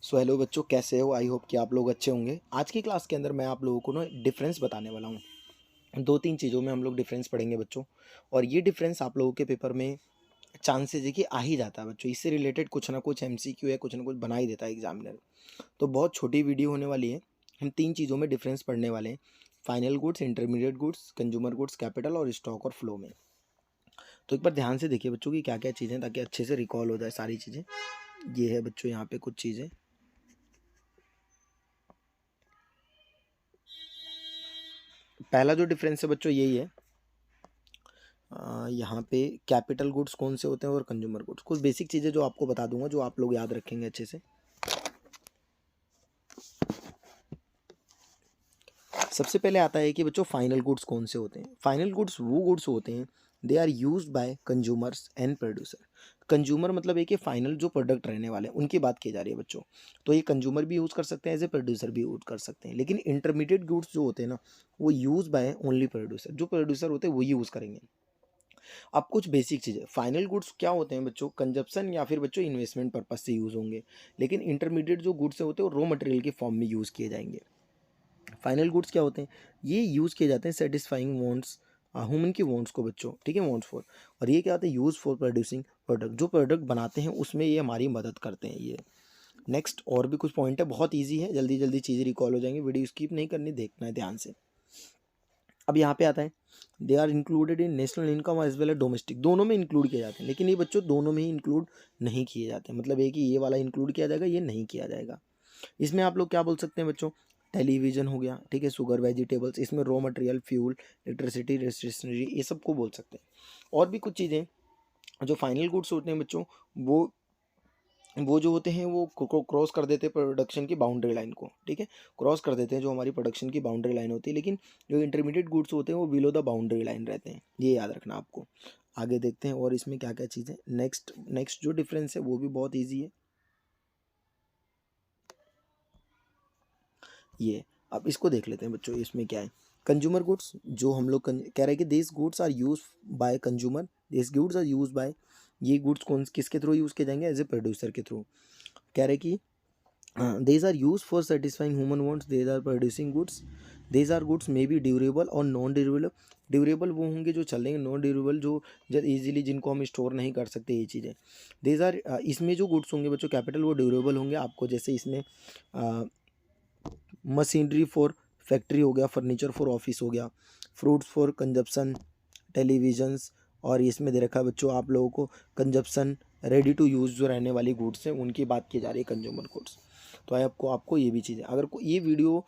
So hello बच्चों, कैसे हो? आई होप कि आप लोग अच्छे होंगे। आज की क्लास के अंदर मैं आप लोगों को ना डिफरेंस बताने वाला हूँ। दो तीन चीज़ों में हम लोग डिफरेंस पढ़ेंगे बच्चों, और ये डिफरेंस आप लोगों के पेपर में चांसेस है कि आ ही जाता है बच्चों। इससे रिलेटेड कुछ ना कुछ एमसीक्यू या कुछ ना कुछ बना ही देता है एग्जामिनर। तो बहुत छोटी वीडियो होने वाली है। हम तीन चीज़ों में डिफरेंस पढ़ने वाले हैं: final goods, intermediate goods, consumer goods, capital और स्टॉक और फ्लो में। तो एक बार ध्यान से देखिए बच्चों की क्या क्या चीज़ें, ताकि अच्छे से रिकॉल हो जाए सारी चीज़ें। ये है बच्चों यहाँ पे कुछ चीज़ें। पहला जो डिफरेंस है बच्चों यही है, यहाँ पे कैपिटल गुड्स कौन से होते हैं और कंज्यूमर गुड्स। कुछ बेसिक चीज़ें जो आपको बता दूंगा, जो आप लोग याद रखेंगे अच्छे से। सबसे पहले आता है कि बच्चों फाइनल गुड्स कौन से होते हैं। फाइनल गुड्स वो गुड्स होते हैं they are used by consumers and producer. Consumer मतलब है कि फाइनल जो प्रोडक्ट रहने वाले हैं उनकी बात की जा रही है बच्चों। तो ये कंज्यूमर भी यूज़ कर सकते हैं, एज ए प्रोड्यूसर भी यूज़ कर सकते हैं। लेकिन इंटरमीडिएट गुड्स जो होते हैं ना, वो यूज बाय ओनली प्रोड्यूसर। जो प्रोड्यूसर होते हैं वो यूज़ करेंगे। अब कुछ बेसिक चीज़ें, फाइनल गुड्स क्या होते हैं बच्चों? कंजप्शन या फिर बच्चों इन्वेस्टमेंट पर्पज से यूज़ होंगे। लेकिन इंटरमीडिएट जो गुड्स होते हैं वो रॉ मटेरियल के फॉर्म में यूज़ किए जाएंगे। फाइनल गुड्स क्या होते हैं? ये यूज़ किए जाते हैं सेटिस्फाइंग वांट्स, ह्यूमन की वांट्स को बच्चों, ठीक है, वांट्स फॉर। और ये क्या होते हैं? Use for producing product. जो प्रोडक्ट बनाते हैं उसमें ये हमारी मदद करते हैं ये। नेक्स्ट और भी कुछ पॉइंट है, बहुत ईजी है, जल्दी जल्दी चीज़ें रिकॉल हो जाएंगी। वीडियो स्किप नहीं करनी, देखना है ध्यान से। अब यहाँ पे आता है they are included in national income as well as domestic. दोनों में इंक्लूड किए जाते हैं, लेकिन ये बच्चों दोनों में ही इंक्लूड नहीं किए जाते। मतलब ये कि ये वाला इंक्लूड किया जाएगा, ये नहीं किया जाएगा। इसमें आप लोग क्या बोल सकते हैं बच्चों? टेलीविज़न हो गया, ठीक है, शुगर, वेजिटेबल्स, इसमें raw material, fuel, electricity, stationery, ये सब को बोल सकते हैं। और भी कुछ चीज़ें जो फाइनल गुड्स होते हैं बच्चों, वो जो होते हैं वो क्रॉस कर देते हैं प्रोडक्शन की बाउंड्री लाइन को, ठीक है, क्रॉस कर देते हैं जो हमारी प्रोडक्शन की बाउंड्री लाइन होती है। लेकिन जो इंटरमीडिएट गुड्स होते हैं वो बिलो द बाउंड्री लाइन रहते हैं, ये याद रखना आपको। आगे देखते हैं और इसमें क्या क्या चीज़ें। नेक्स्ट जो डिफरेंस है वो भी बहुत ईजी है ये। अब इसको देख लेते हैं बच्चों, इसमें क्या है। कंज्यूमर गुड्स जो हम लोग कह रहे हैं कि this goods are use by consumer, this goods are use by, ये गुड्स कौन किसके थ्रू यूज़ किए जाएंगे? एज ए प्रोड्यूसर के थ्रू। कह रहे कि these are used for satisfying human wants, these are producing goods, these are goods may be durable और नॉन ड्यूरेबल। ड्यूरेबल वो होंगे जो चलेंगे, नॉन ड्यूरेबल जो जब इजीली जिनको हम स्टोर नहीं कर सकते, ये चीज़ें। these are इसमें जो गुड्स होंगे बच्चों कैपिटल, वो ड्यूरेबल होंगे आपको। जैसे इसमें मशीनरी फॉर फैक्ट्री हो गया, फर्नीचर फॉर ऑफिस हो गया, फ्रूट्स फॉर कंजप्शन, टेलीविजन्स। और इसमें दे रखा है बच्चों आप लोगों को कंजप्शन, रेडी टू यूज़ जो रहने वाली गुड्स हैं उनकी बात की जा रही है, कंज्यूमर गुड्स। तो आपको ये भी चीज़ें, अगर ये वीडियो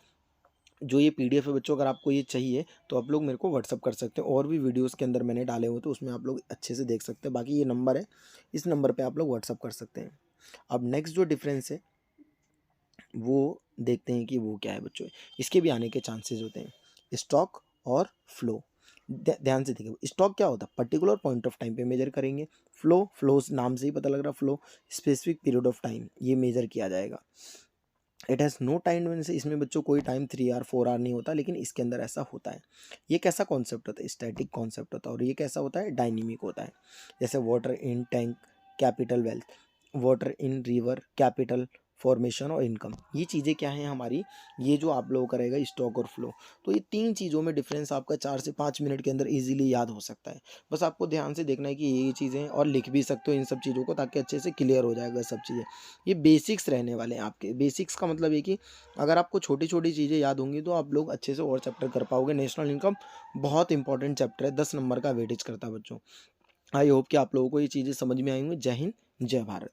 जो ये पीडीएफ है बच्चों, अगर आपको ये चाहिए तो आप लोग मेरे को व्हाट्सअप कर सकते हैं। और भी वीडियोस के अंदर मैंने डाले हुए तो उसमें आप लोग अच्छे से देख सकते हैं। बाकी ये नंबर है, इस नंबर पे आप लोग व्हाट्सअप कर सकते हैं। अब नेक्स्ट जो डिफरेंस है वो देखते हैं कि वो क्या है बच्चों। इसके भी आने के चांसेस होते हैं, स्टॉक और फ्लो। ध्यान से देखिए, स्टॉक क्या होता है? पर्टिकुलर पॉइंट ऑफ टाइम पे मेजर करेंगे। फ्लोस नाम से ही पता लग रहा, flow specific period of time ये मेजर किया जाएगा। It has no time difference से, इसमें बच्चों कोई टाइम 3 आवर 4 आवर नहीं होता, लेकिन इसके अंदर ऐसा होता है। ये कैसा कॉन्सेप्ट होता है? स्टैटिक कॉन्सेप्ट होता है। और ये कैसा होता है? डायनेमिक होता है। जैसे water in tank, capital wealth, water in river, capital formation और इनकम। ये चीज़ें क्या हैं हमारी? ये जो आप लोगों का रहेगा स्टॉक और फ्लो। तो ये तीन चीज़ों में डिफरेंस आपका 4 से 5 मिनट के अंदर इजीली याद हो सकता है। बस आपको ध्यान से देखना है कि ये चीज़ें हैं, और लिख भी सकते हो इन सब चीज़ों को, ताकि अच्छे से क्लियर हो जाएगा सब चीज़ें। ये बेसिक्स रहने वाले हैं आपके। बेसिक्स का मतलब ये कि अगर आपको छोटी छोटी चीज़ें याद होंगी तो आप लोग अच्छे से और चैप्टर कर पाओगे। नेशनल इनकम बहुत इंपॉर्टेंट चैप्टर है, 10 नंबर का वेटेज करता है बच्चों। आई होप कि आप लोगों को ये चीज़ें समझ में आई होंगी। जय हिंद, जय भारत।